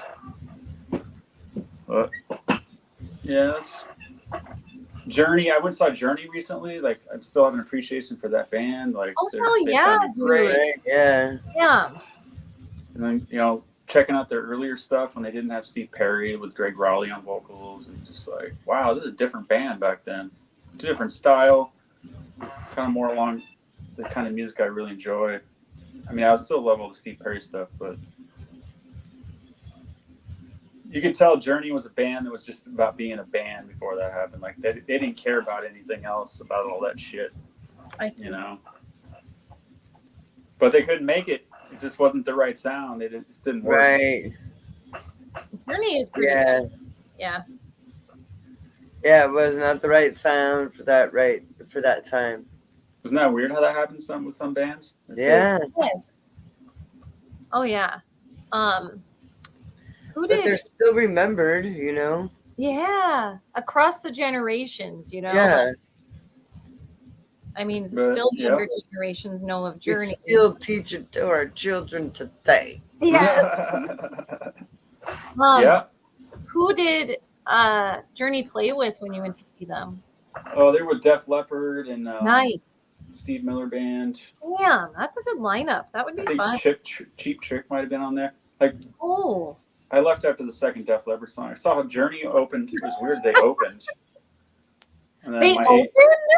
But yeah, that's Journey. I went and saw Journey recently. Like, I still have an appreciation for that band. Like, hell yeah, dude. Great. Yeah. And then, checking out their earlier stuff when they didn't have Steve Perry with Greg Rowley on vocals, and just like, wow, this is a different band back then. It's a different style, kind of more along the kind of music I really enjoy. I mean, I still love all the Steve Perry stuff, but you could tell Journey was a band that was just about being a band before that happened. Like, they didn't care about anything else, about all that shit. I see. But they couldn't make it. It just wasn't the right sound. It just didn't work. Right. Journey is pretty good. Yeah. Yeah, it was not the right sound for that time. Wasn't that weird how that happens with some bands? Yeah. Yes. Oh yeah. But they're still remembered, Yeah. Across the generations, Yeah. I mean, still younger generations know of Journey. We still teach it to our children today. Yes. Yeah. Who did Journey play with when you went to see them? Oh, they were Def Leppard and nice. Steve Miller Band. Yeah, that's a good lineup. That would be fun. Cheap Trick might have been on there. Like, I left after the second Def Leppard song. I saw how Journey opened. It was weird. They opened. And then they opened?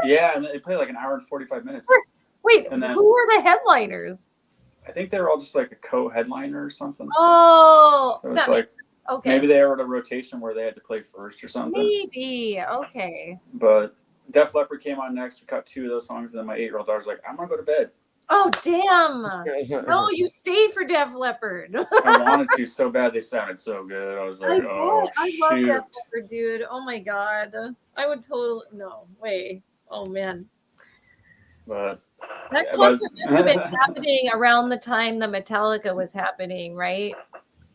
Yeah, and they played like an hour and 45 minutes. Wait, and then, who were the headliners? I think they were all just like a co-headliner or something. Oh, so it's like maybe they were at a rotation where they had to play first or something. Maybe, okay. But Def Leppard came on next. We cut 2 of those songs, and then my 8-year-old daughter's like, "I'm gonna go to bed." Oh damn! No, you stay for Def Leppard. I wanted to so bad. They sounded so good. I was like, I love Def Leppard, dude. Oh my god, I would totally no way. Oh man. But that concert must have been happening around the time that Metallica was happening, right?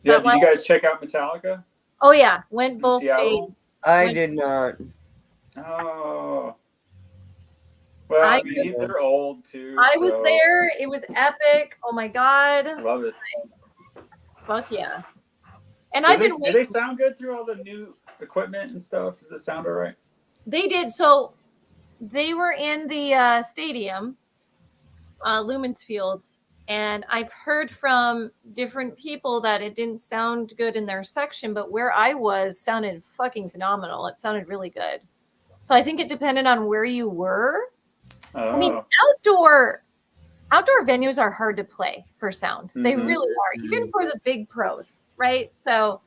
Did you guys check out Metallica? Oh yeah, went both days. I did not. Oh. Well, I mean, they're old too. I was there. It was epic. Oh my god. Love it. Fuck yeah. And do they sound good through all the new equipment and stuff? Does it sound all right? They did. So they were in the stadium, Lumen's Field, and I've heard from different people that it didn't sound good in their section, but where I was sounded fucking phenomenal. It sounded really good. So I think it depended on where you were. Oh. I mean, outdoor venues are hard to play for sound. They really are, even for the big pros, right? So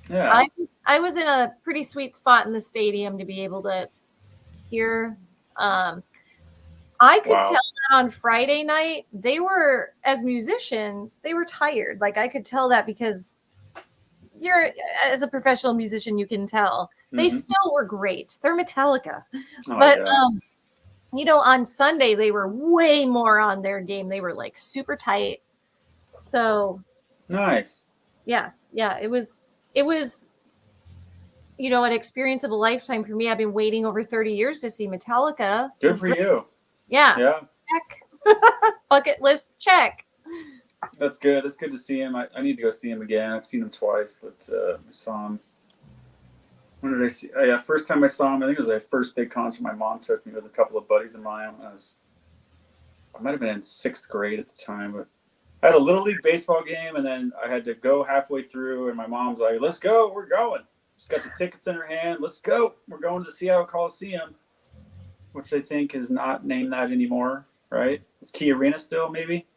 yeah. I was in a pretty sweet spot in the stadium to be able to hear. I could tell that on Friday night, they were, as musicians, they were tired. Like I could tell that because as a professional musician, you can tell. They still were great. They're Metallica. But on Sunday they were way more on their game. They were like super tight. So nice. Yeah. It was an experience of a lifetime for me. I've been waiting over 30 years to see Metallica. Good for you. Yeah. Check. Bucket list check. That's good. It's good to see him. I need to go see him again. I've seen him twice, but I saw him. When did I see? First time I saw him, I think it was my first big concert. My mom took me with a couple of buddies of mine. I might have been in 6th grade at the time, but I had a little league baseball game, and then I had to go halfway through, and my mom's like, "Let's go, we're going." She's got the tickets in her hand. Let's go. We're going to the Seattle Coliseum, which I think is not named that anymore, right? Is Key Arena still, maybe?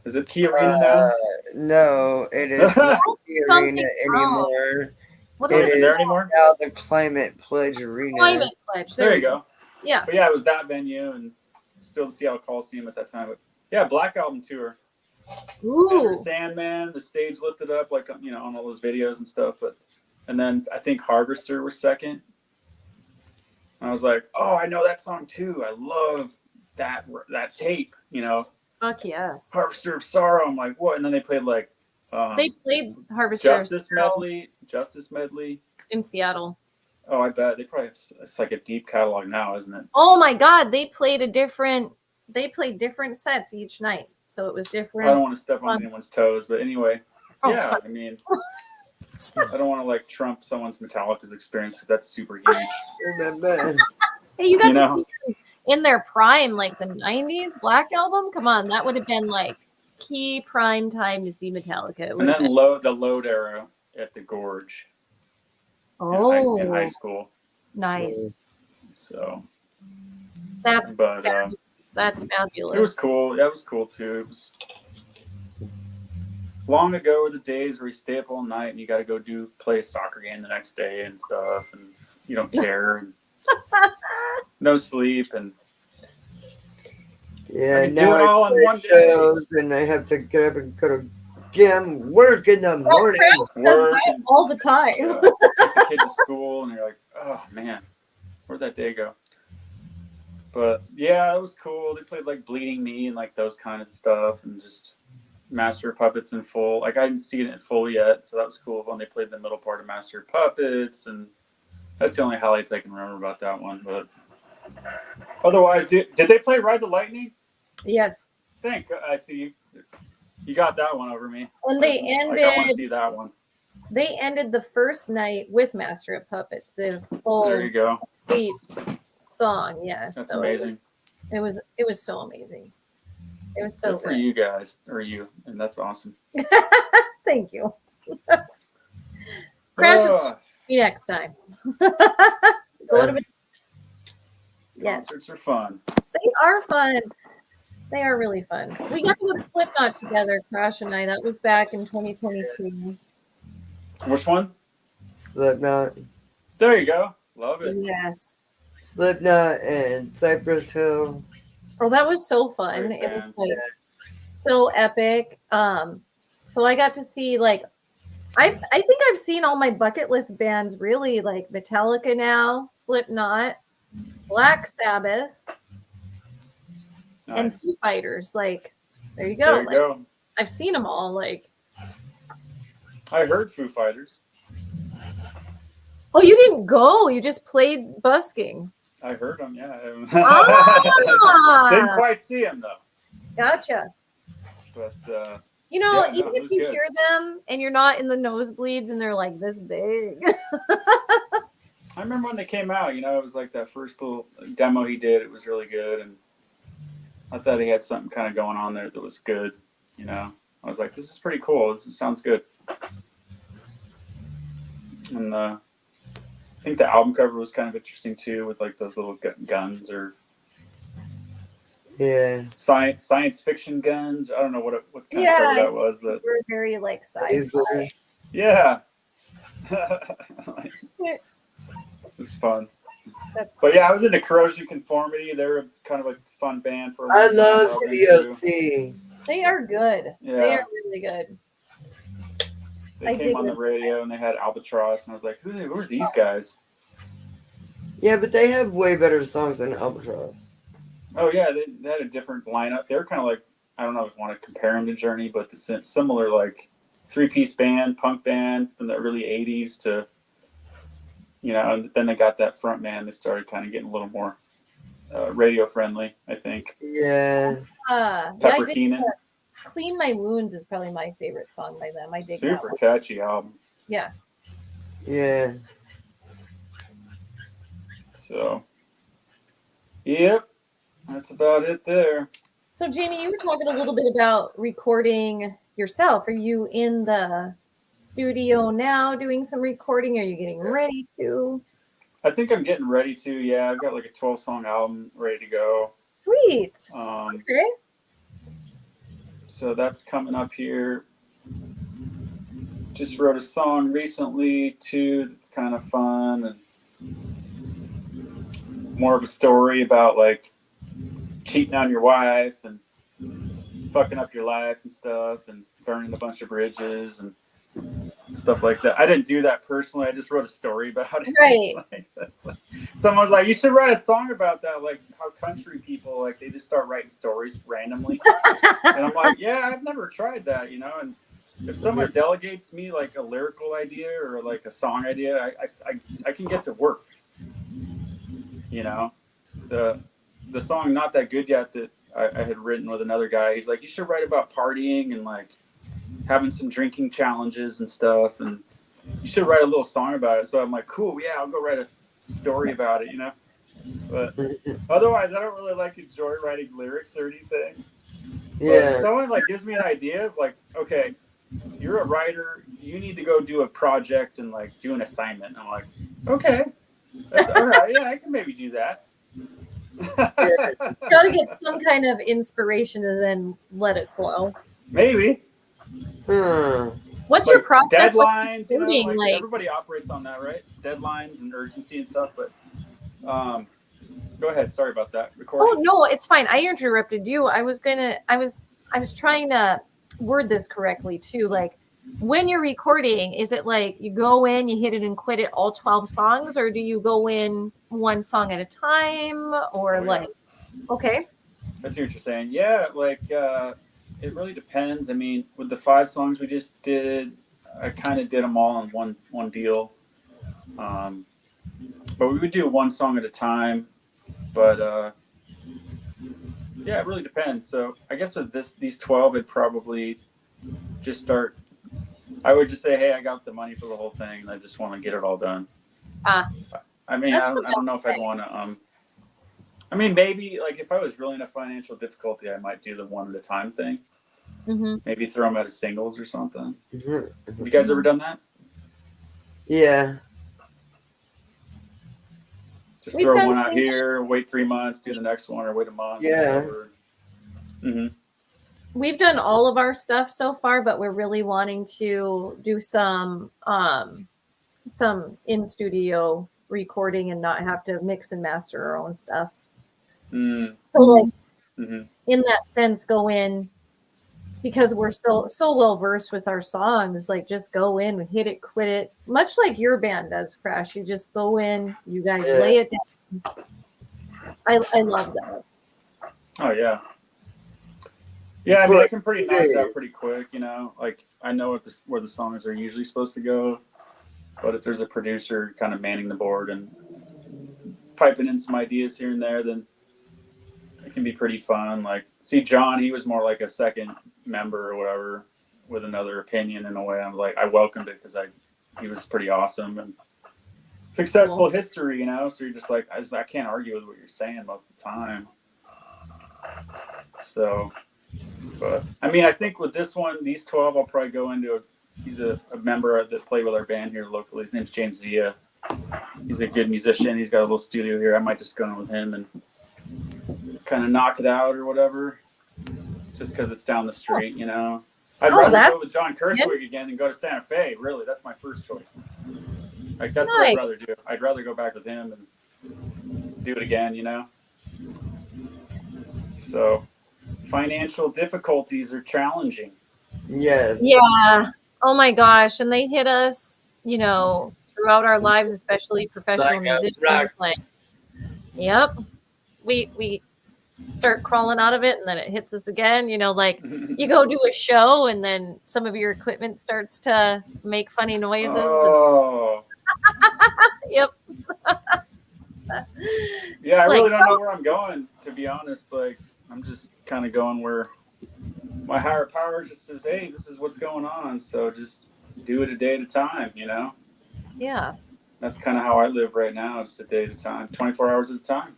Is it Key Arena now? No, it is not Key Arena anymore. What is it there anymore? Now the Climate Pledge Arena. Climate Pledge. There you go. Yeah. But yeah, it was that venue and still the Seattle Coliseum at that time. But yeah, Black Album tour. Ooh. Sandman, the stage lifted up like on all those videos and stuff. And then I think Harvester was second. I was like, oh, I know that song too. I love that tape, Fuck yes. Harvester of Sorrow. I'm like, what? And then they played like they played Harvester Justice Medley in Seattle. Oh, I bet they probably it's like a deep catalog now, isn't it? Oh my God, they played different sets each night, so it was different. I don't want to step on anyone's toes, but anyway, sorry. I mean, I don't want to like trump someone's Metallica's experience because that's super huge. Hey, you got to see in their prime, like the 90s Black Album. Come on, that would have been like key prime time to see Metallica. And then the Load era at the Gorge. Oh, in high school. Nice. So that's fabulous. That's fabulous. It was cool. That was cool too. It was long ago were the days where you stay up all night and you got to go play a soccer game the next day and stuff, and you don't care. And no sleep and now I all on one shows day. And I have to get up and go to damn work in the morning. Does that all the time. Take the kids to school and you're like, oh man, where'd that day go? But yeah, it was cool. They played like Bleeding Me and like those kind of stuff, and just Master of Puppets in full. Like I didn't see it in full yet, so that was cool when they played the middle part of Master of Puppets, and that's the only highlights I can remember about that one. But otherwise, did they play Ride the Lightning? Yes. I see you got that one over me. And they ended. I want to see that one. They ended the first night with Master of Puppets. The full. There you go. Complete song, yes. That's amazing. It was so amazing. It was so good for you guys, and that's awesome. Thank you. Crash is next time. Go to Concerts are fun. They are fun. They are really fun. We got to go to Slipknot together, Crash and I. That was back in 2022. Which one? Slipknot. There you go. Love it. Yes. Slipknot and Cypress Hill. Oh, that was so fun. It was like so epic. So I got to see like I think I've seen all my bucket list bands really, like Metallica now, Slipknot, Black Sabbath, and Foo Fighters. Like, there you go. There you go. I've seen them all. Like, I heard Foo Fighters. Oh, you didn't go. You just played busking. I heard them, yeah. Ah! Didn't quite see them, though. Gotcha. But, You know, Yeah, even no, it if was you good. hear them and you're not in the nosebleeds and they're like this big. I remember when they came out, you know, it was like that first little demo he did. It was really good. And I thought he had something kind of going on there that was good. You know, I was like, this is pretty cool. This sounds good. And I think the album cover was kind of interesting too, with like those little guns or Yeah. science fiction guns. I don't know what kind of cover Yeah, that was, but we're very like Lasers. sci-fi. yeah, it was fun. That's But yeah, I was into Corrosion Conformity. They were kind of a fun band for a long I time. love I was into. COC. They are good. Yeah. They are really good. They came on the radio and they had Albatross, and I was like, who are these guys? Yeah, but they have way better songs than Albatross. Oh yeah, they had a different lineup. They were kind of like, I don't know if I want to compare them to Journey, but the similar like 3-piece band, punk band from the early '80s to, you know, and then they got that front man that started kind of getting a little more radio friendly, I think. Yeah. Pepper Keenan. Clean My Wounds is probably my favorite song by them. I dig that Super one. catchy album. Yeah. Yeah. So, yep, that's about it there. So, Jayme, you were talking a little bit about recording yourself. Are you in the studio now doing some recording? Are you getting ready to? I think I'm getting ready to. Yeah, I've got like a 12-song album ready to go. Sweet. Okay. So that's coming up here. Just wrote a song recently too that's kind of fun and more of a story about like cheating on your wife and fucking up your life and stuff and burning a bunch of bridges and stuff like that. I didn't do that personally. I just wrote a story about it. Right. Someone was like, you should write a song about that, like how country people, like they just start writing stories randomly. And I'm like, yeah, I've never tried that, you know. And if someone delegates me like a lyrical idea or like a song idea, I can get to work. You know, the song Not That Good Yet that I had written with another guy, he's like, you should write about partying and like having some drinking challenges and stuff, and you should write a little song about it. So I'm like, cool, yeah, I'll go write a story about it, you know. But otherwise, I don't really like enjoy writing lyrics or anything. Yeah. But if someone like gives me an idea of like, okay, you're a writer, you need to go do a project and like do an assignment. I'm like, okay, that's all right. Yeah, I can maybe do that. Gotta get some kind of inspiration and then let it flow. Maybe. What's like your process? Deadlines, you know, like everybody operates on that, right? Deadlines and urgency and stuff. But go ahead. Sorry about that. Recording. Oh no, it's fine. I interrupted you. I was trying to word this correctly too. Like when you're recording, is it like you go in, you hit it and quit it all 12 songs, or do you go in one song at a time, or okay. I see what you're saying. Yeah, like it really depends. I mean, with the 5 songs we just did, I kind of did them all in one deal. But we would do one song at a time. But yeah, it really depends. So I guess with these 12, it'd probably just start. I would just say, hey, I got the money for the whole thing, and I just want to get it all done. I mean, I don't know if I'd want to. I mean, maybe like if I was really in a financial difficulty, I might do the one at a time thing. Mm-hmm. Maybe throw them out as singles or something. Mm-hmm. Have you guys ever done that? Yeah. Just throw one out here, wait 3 months, do the next one, or wait a month. Yeah. Mm-hmm. We've done all of our stuff so far, but we're really wanting to do some in studio recording and not have to mix and master our own stuff. So like in that sense, go in because we're so well versed with our songs, like just go in and hit it, quit it, much like your band does, Crash. You just go in, you guys lay it down. I love that. Oh yeah. Yeah, I mean, I can pretty knock that pretty quick, you know. Like I know where the songs are usually supposed to go, but if there's a producer kind of manning the board and piping in some ideas here and there, then it can be pretty fun. Like, see, John, he was more like a second member or whatever. with another opinion in a way. I'm like, I welcomed it because he was pretty awesome and successful history, you know. So you're just like, I can't argue with what you're saying most of the time. So, but I mean, I think with this one, these 12, I'll probably go into. He's a member that played with our band here locally. His name's James Villa. He's a good musician. He's got a little studio here. I might just go in with him and kind of knock it out or whatever, just because it's down the street, you know. I'd rather go with John Kirstwig again than go to Santa Fe. Really, that's my first choice. Like that's what I'd rather do. I'd rather go back with him and do it again, you know. So, financial difficulties are challenging. Yes. Yeah. Oh my gosh, and they hit us, you know, throughout our lives, especially professional musicians. Like, yep, we start crawling out of it, and then it hits us again. You know, like you go do a show, and then some of your equipment starts to make funny noises. Oh. Yep. Yeah, I really don't know where I'm going, to be honest. Like, I'm just kind of going where my higher power just says, hey, this is what's going on. So just do it a day at a time, you know? Yeah. That's kind of how I live right now, just a day at a time, 24 hours at a time.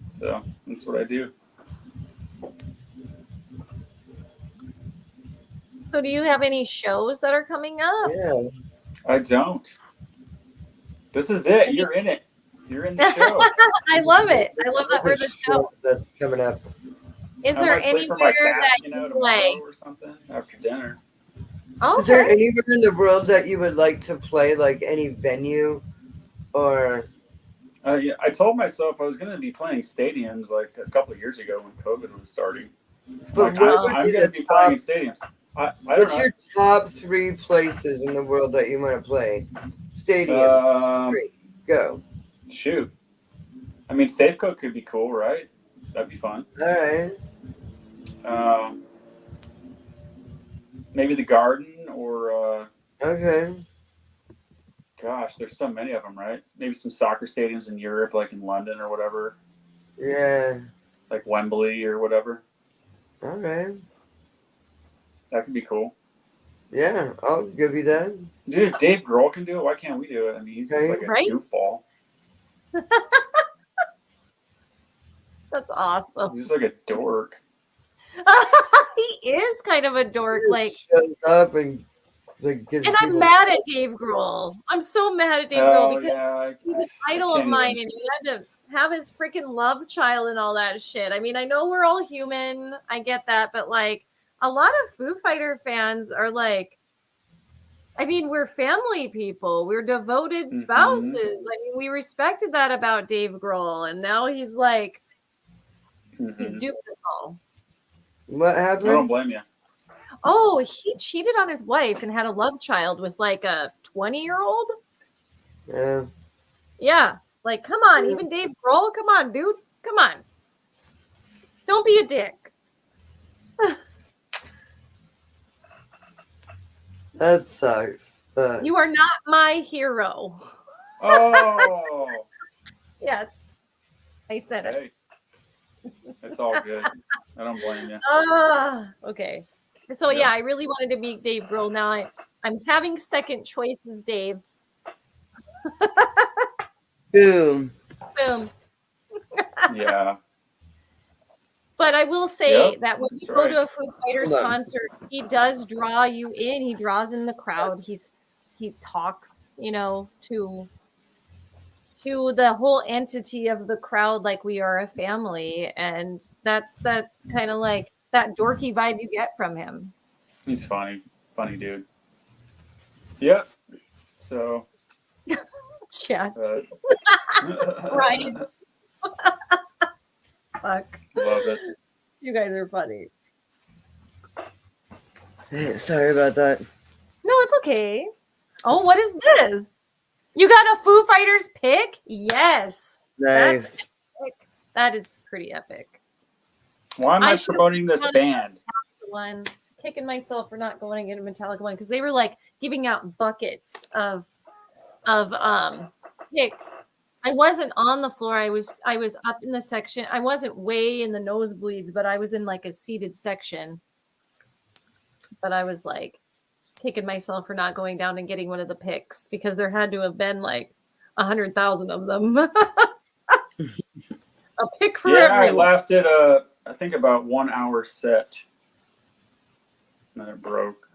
So that's what I do. So do you have any shows that are coming up? Yeah. I don't. This is it. You're in it. You're in the show. I love it. I love that we're the show. That's coming up. Is there anywhere that you like or something after dinner? Oh, is there anywhere in the world that you would like to play, like any venue, or? Yeah, I told myself I was going to be playing stadiums like a couple of years ago when COVID was starting. But like, I'm going to be playing in stadiums. I don't what's know. your top 3 places in the world that you want to play? Stadiums. 3. Go. Shoot. I mean, Safeco could be cool, right? That'd be fun. All right. Maybe the Garden or. Okay. Gosh, there's so many of them, right? Maybe some soccer stadiums in Europe, like in London or whatever. Yeah. Like Wembley or whatever. All right. That could be cool. Yeah, I'll give you that. Dude, if Dave Grohl can do it, why can't we do it? I mean, he's just like a goofball. That's awesome. He's just like a dork. He is kind of a dork. Like shows up and I'm mad at Dave Grohl. I'm so mad at Dave Grohl because he's an idol of mine, and he had to have his freaking love child and all that shit. I mean, I know we're all human. I get that, but like a lot of Foo Fighter fans are like, I mean, we're family people. We're devoted spouses. I mean, we respected that about Dave Grohl, and now he's like, he's duped us all. What happened? I don't blame you. Oh, he cheated on his wife and had a love child with like a 20-year-old. Yeah. Yeah. Like, come on. Even Dave Grohl, come on, dude. Come on. Don't be a dick. That sucks. But... You are not my hero. Oh. Yes. I said it. Hey. It's all good. I don't blame you. Okay. So yeah, I really wanted to meet Dave Grohl. Now I'm having second choices, Dave. Boom. Boom. Yeah. But I will say that when you go to a Foo Fighters concert, he does draw you in. He draws in the crowd. He talks, you know, to the whole entity of the crowd like we are a family, and that's kind of like that dorky vibe you get from him. He's funny dude. Yep. So chat. Right. Fuck. Love it. You guys are funny. Sorry about that. No, it's okay. Oh, what is this? You got a Foo Fighters pick? Yes. Nice. That is pretty epic. Why am I promoting this band? One, kicking myself for not going to get a Metallica one because they were like giving out buckets of picks. I wasn't on the floor. I was up in the section. I wasn't way in the nosebleeds, but I was in like a seated section. but I was like kicking myself for not going down and getting one of the picks because there had to have been like 100,000 of them. A pick for everyone. It lasted I think about 1 hour set. And then it broke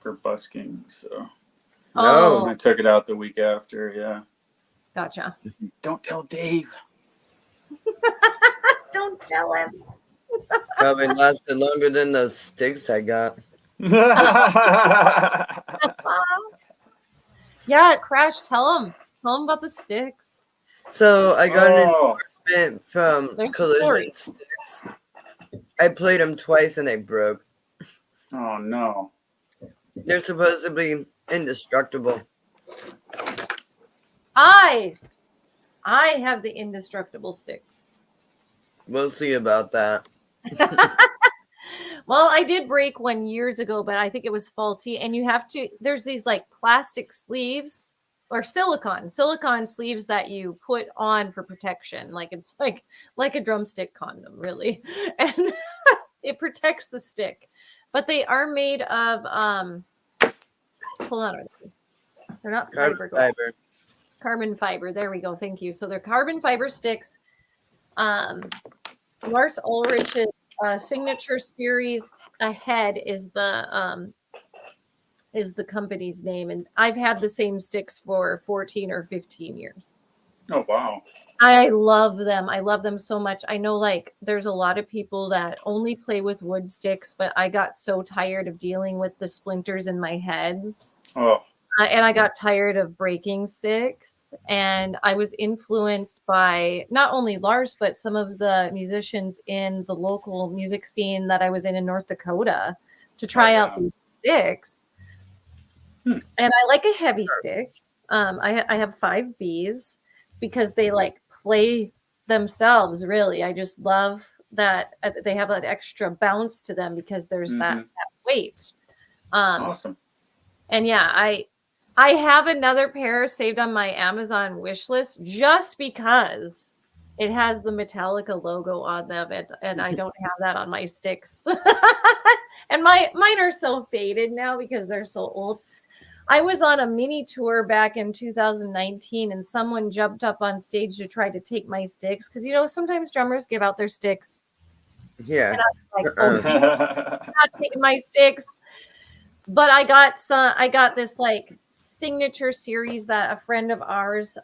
for busking, so I took it out the week after, yeah. Gotcha. Don't tell Dave. Don't tell him. Probably lasted longer than those sticks I got. Yeah, Crash, tell him about the sticks. So I got an endorsement from There's Collision Sticks. I played them twice and they broke. Oh no. They're supposedly indestructible. I have the indestructible sticks. We'll see about that. Well, I did break one years ago, but I think it was faulty. And you have to, there's these like plastic sleeves or silicone sleeves that you put on for protection. Like it's like a drumstick condom, really. And it protects the stick. But they are made of, hold on. They're not fiberglass. Carbon fiber. There we go. Thank you. So they're carbon fiber sticks. Lars Ulrich's signature series ahead is the company's name, and I've had the same sticks for 14 or 15 years. Oh wow. I love them. I love them so much. I know like there's a lot of people that only play with wood sticks, but I got so tired of dealing with the splinters in my heads. Oh. And I got tired of breaking sticks, and I was influenced by not only Lars, but some of the musicians in the local music scene that I was in North Dakota to try out these sticks. And I like a heavy stick. I have 5 Bs because they like play themselves. Really, I just love that they have an extra bounce to them because there's that weight. Awesome. And yeah, I have another pair saved on my Amazon wish list just because it has the Metallica logo on them, and I don't have that on my sticks. And mine are so faded now because they're so old. I was on a mini tour back in 2019, and someone jumped up on stage to try to take my sticks because sometimes drummers give out their sticks. Yeah. And I was like, oh, not taking my sticks. But I got this like signature series that a friend of ours,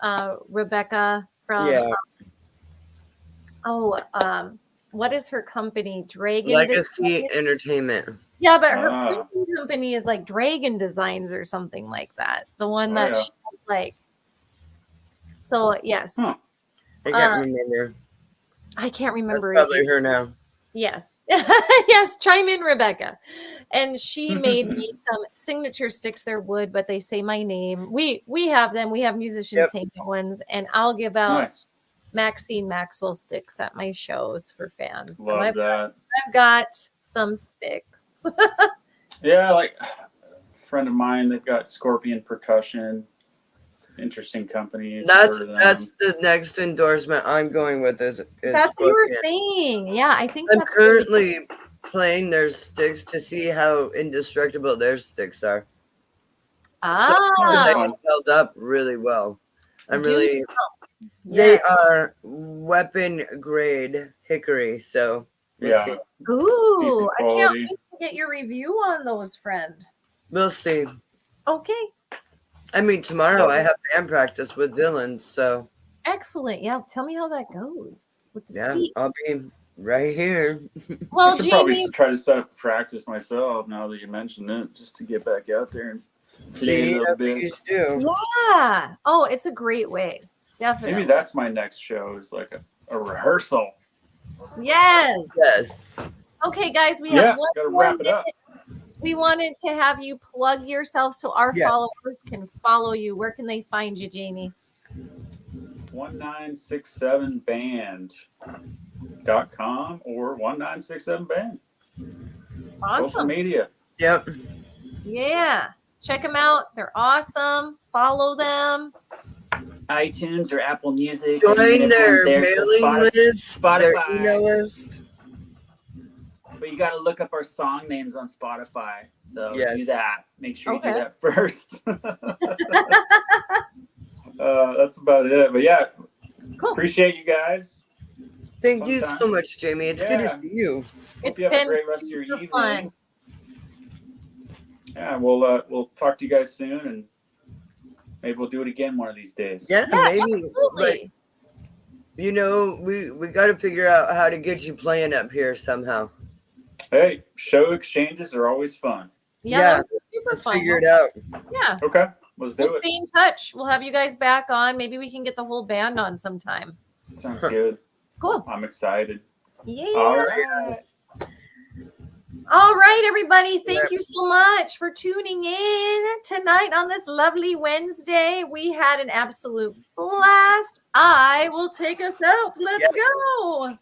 Rebecca from what is her company? Dragon Legacy Entertainment. Yeah, but her printing company is like Dragon Designs or something like that. The one that she was like. So yes. I can't remember. I can't remember. That's probably her now. Yes. Yes, chime in, Rebecca. And she made me some signature sticks. They're wood, but they say my name. We have them. We have musicians Hangout ones, and I'll give out Maxine Maxwell sticks at my shows for fans. Love that. I've got some sticks. Yeah, like a friend of mine, they've got Scorpion Percussion. It's an interesting company. That's the next endorsement I'm going with is that's Scorpion. what you were saying. Yeah, I think I'm that's currently playing their sticks to see how indestructible their sticks are. So they held up really well. They are weapon grade hickory, so yeah. Ooh, I can't wait to get your review on those, friend. We'll see. Okay. I mean, tomorrow I have band practice with Villains, so. Excellent. Yeah, tell me how that goes with the Steaks. I'll be right here. Well, I should probably try to set up practice myself now that you mentioned it, just to get back out there and play a little bit. Yeah. Oh, it's a great way. Definitely. Maybe that's my next show is like a rehearsal. Yes. Okay, guys, we have one gotta more wrap it up. We wanted to have you plug yourself so our followers can follow you. Where can they find you, Jayme? 1967band.com or 1967band. Awesome. Social media. Yep. Yeah. Check them out. They're awesome. Follow them. iTunes or Apple Music. Join their mailing list, Spotify. their email list. But you got to look up our song names on Spotify. So do that. Make sure you do that first. That's about it. But yeah, appreciate you guys. Thank you so much, Jayme. It's good to see you. Hope you have a great rest of your evening. Fun. Yeah, we'll talk to you guys soon, and maybe we'll do it again one of these days. Yeah, maybe. Absolutely. You know, we got to figure out how to get you playing up here somehow. Hey, show exchanges are always fun. Yeah, super fun. Figure it out. Yeah. Okay, let's do it. We'll stay in touch. We'll have you guys back on. Maybe we can get the whole band on sometime. Sounds good. Cool. I'm excited. Yeah. All right, everybody. Thank you so much for tuning in tonight on this lovely Wednesday. We had an absolute blast. I will take us out. Let's go.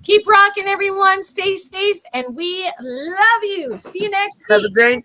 Keep rocking, everyone. Stay safe, and we love you. See you next week. Have a great night.